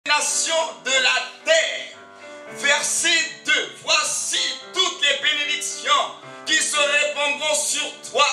de la terre. Verset 2. Voici toutes les bénédictions qui se répandront sur toi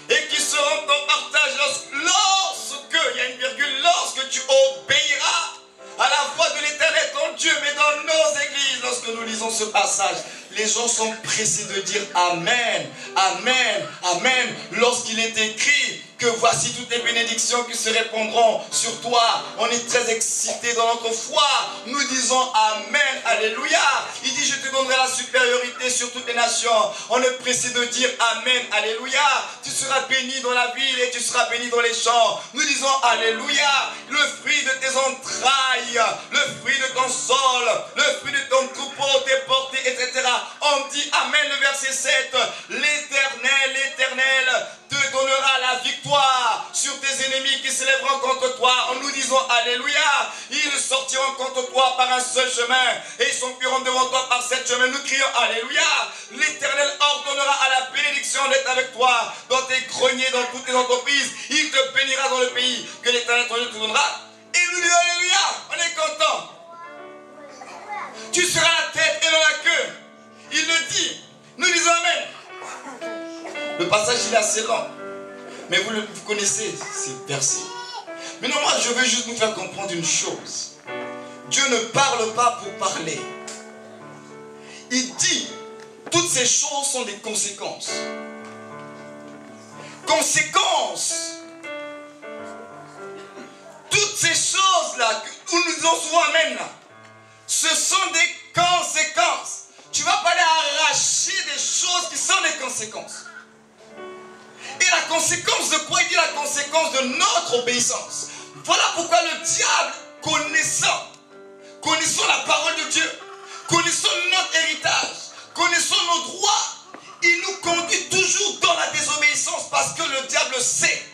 et qui seront ton partage lorsque, il y a une virgule, lorsque tu obéiras à la voix de l'Éternel ton Dieu. Mais dans nos églises, lorsque nous lisons ce passage, les gens sont pressés de dire Amen, Amen, Amen, lorsqu'il est écrit que voici toutes les bénédictions qui se répandront sur toi. On est très excités dans notre foi. Nous disons Amen, Alléluia. Il dit je te donnerai la supériorité sur toutes les nations. On est pressé de dire Amen, Alléluia. Tu seras béni dans la ville et tu seras béni dans les champs. Nous disons Alléluia. Le fruit de tes entrailles, le fruit de ton sol, le fruit de ton troupeau, tes portées, etc. On dit Amen, le verset 7. L'Éternel te donnera la victoire sur tes ennemis qui se lèveront contre toi. En nous disant Alléluia. Ils sortiront contre toi par un seul chemin et ils s'enfuiront devant toi par 7 chemins. Nous crions Alléluia. L'Éternel ordonnera à la bénédiction d'être avec toi dans tes greniers, dans toutes tes entreprises. Il te bénira dans le pays que l'Éternel ton Dieu te donnera. Et nous disons Alléluia. On est content. Tu seras la tête et non la queue. Il le dit. Nous disons Amen. Le passage il est assez lent. Mais vous connaissez ces versets. Mais non, moi je veux juste nous faire comprendre une chose. Dieu ne parle pas pour parler. Il dit, toutes ces choses sont des conséquences. Conséquences. Toutes ces choses-là, où nous disons souvent Amen, là, ce sont des conséquences. Tu ne vas pas aller arracher des choses qui sont des conséquences. Et la conséquence de quoi? Il dit la conséquence de notre obéissance. Voilà pourquoi le diable, connaissant la parole de Dieu, connaissant notre héritage, connaissant nos droits, il nous conduit toujours dans la désobéissance parce que le diable sait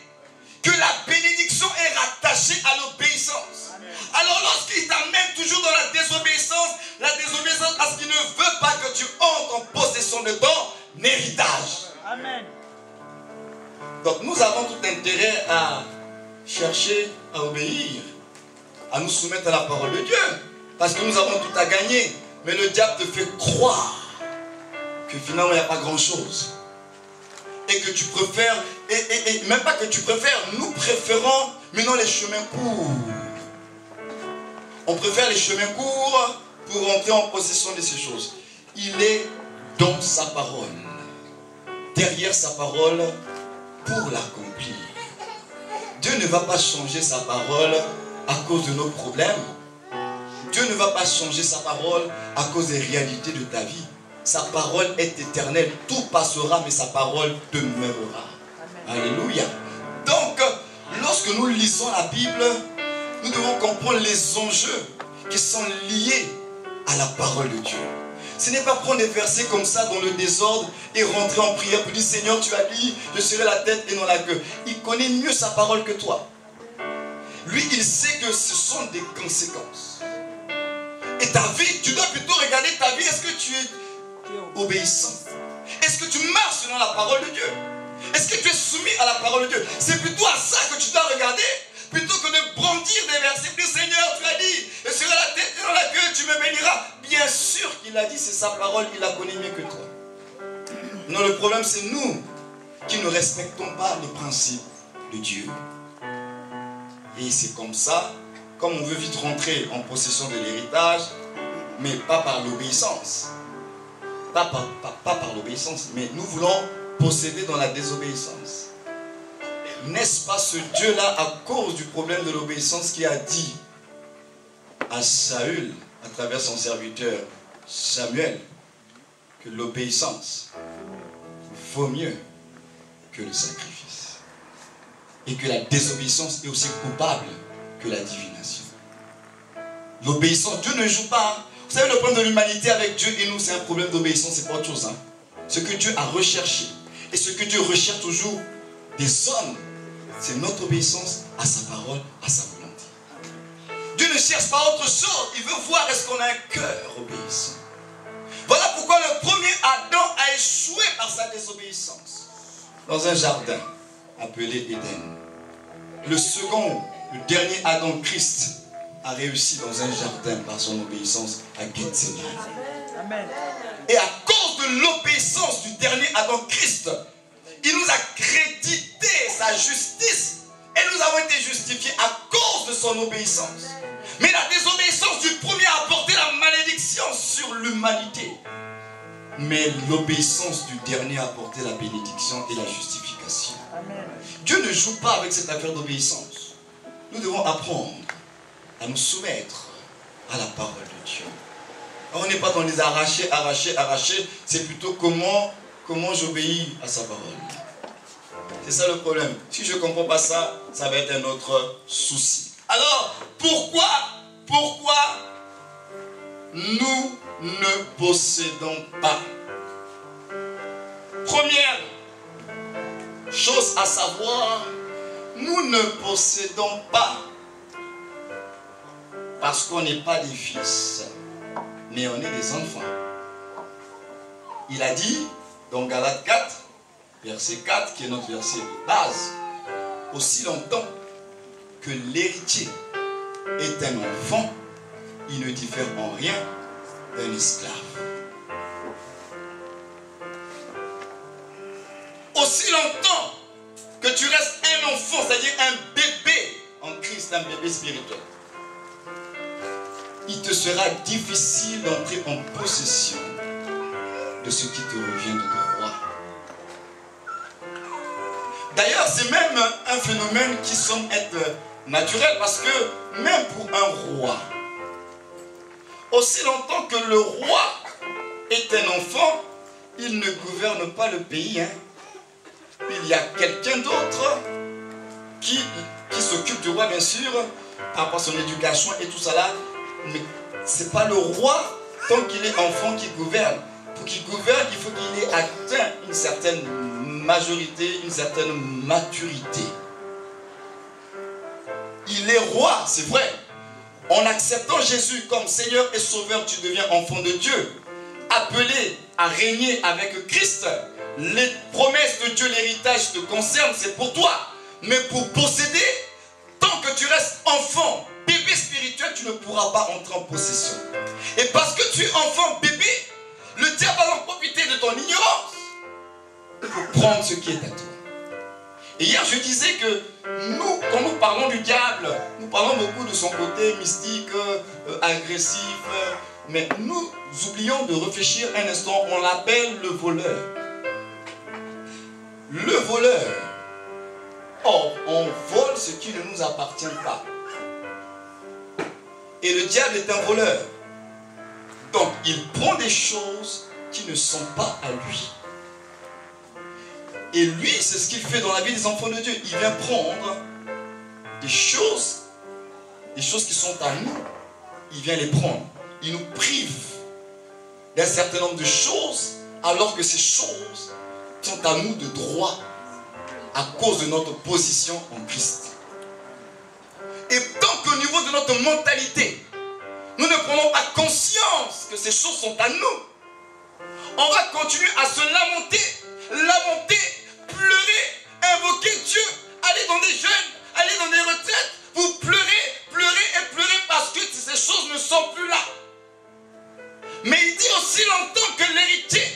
que la bénédiction est rattachée à l'obéissance. Alors lorsqu'il t'amène toujours dans la désobéissance parce qu'il ne veut pas que tu entres en possession de ton héritage. Amen. Donc nous avons tout intérêt à chercher à obéir, à nous soumettre à la parole de Dieu, parce que nous avons tout à gagner. Mais le diable te fait croire que finalement il n'y a pas grand chose. Et que tu préfères, et même pas que tu préfères, nous préférons maintenant les chemins courts. On préfère les chemins courts pour entrer en possession de ces choses. Il est dans sa parole, derrière sa parole, pour l'accomplir. Dieu ne va pas changer sa parole à cause de nos problèmes. Dieu ne va pas changer sa parole à cause des réalités de ta vie. Sa parole est éternelle. Tout passera, mais sa parole demeurera. Amen. Alléluia. Donc, lorsque nous lisons la Bible, nous devons comprendre les enjeux qui sont liés à la parole de Dieu. Ce n'est pas prendre des versets comme ça dans le désordre et rentrer en prière pour dire Seigneur, tu as dit, je serai la tête et non la queue. Il connaît mieux sa parole que toi. Lui, il sait que ce sont des conséquences. Et ta vie, tu dois plutôt regarder ta vie. Est-ce que tu es obéissant? Est-ce que tu marches selon la parole de Dieu? Est-ce que tu es soumis à la parole de Dieu? C'est plutôt à ça que tu dois regarder. Plutôt que de brandir des versets, plus Seigneur, tu as dit, je serai la tête et non la queue, tu me béniras. Bien sûr qu'il a dit, c'est sa parole, il la connaît mieux que toi. Non, le problème c'est nous qui ne respectons pas les principes de Dieu. Et c'est comme ça, comme on veut vite rentrer en possession de l'héritage, mais pas par l'obéissance. Pas par l'obéissance, mais nous voulons posséder dans la désobéissance. N'est-ce pas ce Dieu-là, à cause du problème de l'obéissance, qui a dit à Saül, à travers son serviteur Samuel, que l'obéissance vaut mieux que le sacrifice. Et que la désobéissance est aussi coupable que la divination. L'obéissance, Dieu ne joue pas. Vous savez, le problème de l'humanité avec Dieu et nous, c'est un problème d'obéissance, c'est pas autre chose. Ce que Dieu a recherché, et ce que Dieu recherche toujours des hommes, c'est notre obéissance à sa parole, à sa volonté. Dieu ne cherche pas autre chose. Il veut voir est-ce qu'on a un cœur obéissant. Voilà pourquoi le premier Adam a échoué par sa désobéissance. Dans un jardin appelé Éden. Le second, le dernier Adam, Christ, a réussi dans un jardin par son obéissance à Gethsémane. Amen. Et à cause de l'obéissance du dernier Adam, Christ, il nous a crédité sa justice et nous avons été justifiés à cause de son obéissance. Mais la désobéissance du premier a apporté la malédiction sur l'humanité. Mais l'obéissance du dernier a apporté la bénédiction et la justification. Amen. Dieu ne joue pas avec cette affaire d'obéissance. Nous devons apprendre à nous soumettre à la parole de Dieu. Alors, on n'est pas dans les arracher. C'est plutôt comment j'obéis à sa parole. C'est ça le problème. Si je ne comprends pas ça, ça va être un autre souci. Alors, pourquoi nous ne possédons pas? Première chose à savoir, nous ne possédons pas parce qu'on n'est pas des fils, mais on est des enfants. Il a dit dans Galates 4, verset 4, qui est notre verset de base, aussi longtemps que l'héritier est un enfant, il ne diffère en rien d'un esclave. Aussi longtemps que tu restes un enfant, c'est-à-dire un bébé en Christ, un bébé spirituel, il te sera difficile d'entrer en possession de ce qui te revient de droit. D'ailleurs, c'est même un phénomène qui semble être naturel, parce que même pour un roi, aussi longtemps que le roi est un enfant, il ne gouverne pas le pays. Il y a quelqu'un d'autre qui s'occupe du roi, bien sûr, par rapport à son éducation et tout ça là. Mais ce n'est pas le roi, tant qu'il est enfant, qui gouverne. Pour qu'il gouverne, il faut qu'il ait atteint une certaine majorité, une certaine maturité. Il est roi, c'est vrai. En acceptant Jésus comme Seigneur et Sauveur, tu deviens enfant de Dieu. Appelé à régner avec Christ, les promesses de Dieu, l'héritage te concerne, c'est pour toi. Mais pour posséder, tant que tu restes enfant, bébé spirituel, tu ne pourras pas entrer en possession. Et parce que tu es enfant, bébé, le diable va en profiter de ton ignorance pour prendre ce qui est à toi. Et hier, je disais que nous, quand nous parlons du diable, nous parlons beaucoup de son côté mystique, agressif, mais nous oublions de réfléchir un instant, on l'appelle le voleur. Le voleur. Or, on vole ce qui ne nous appartient pas. Et le diable est un voleur. Donc, il prend des choses qui ne sont pas à lui. Et lui, c'est ce qu'il fait dans la vie des enfants de Dieu. Il vient prendre des choses qui sont à nous. Il vient les prendre. Il nous prive d'un certain nombre de choses, alors que ces choses sont à nous de droit, à cause de notre position en Christ. Et tant qu'au niveau de notre mentalité, nous ne prenons pas conscience que ces choses sont à nous, on va continuer à se lamenter, pleurer, invoquer Dieu, aller dans des jeûnes, aller dans des retraites, vous pleurez parce que ces choses ne sont plus là. Mais il dit aussi longtemps que l'héritier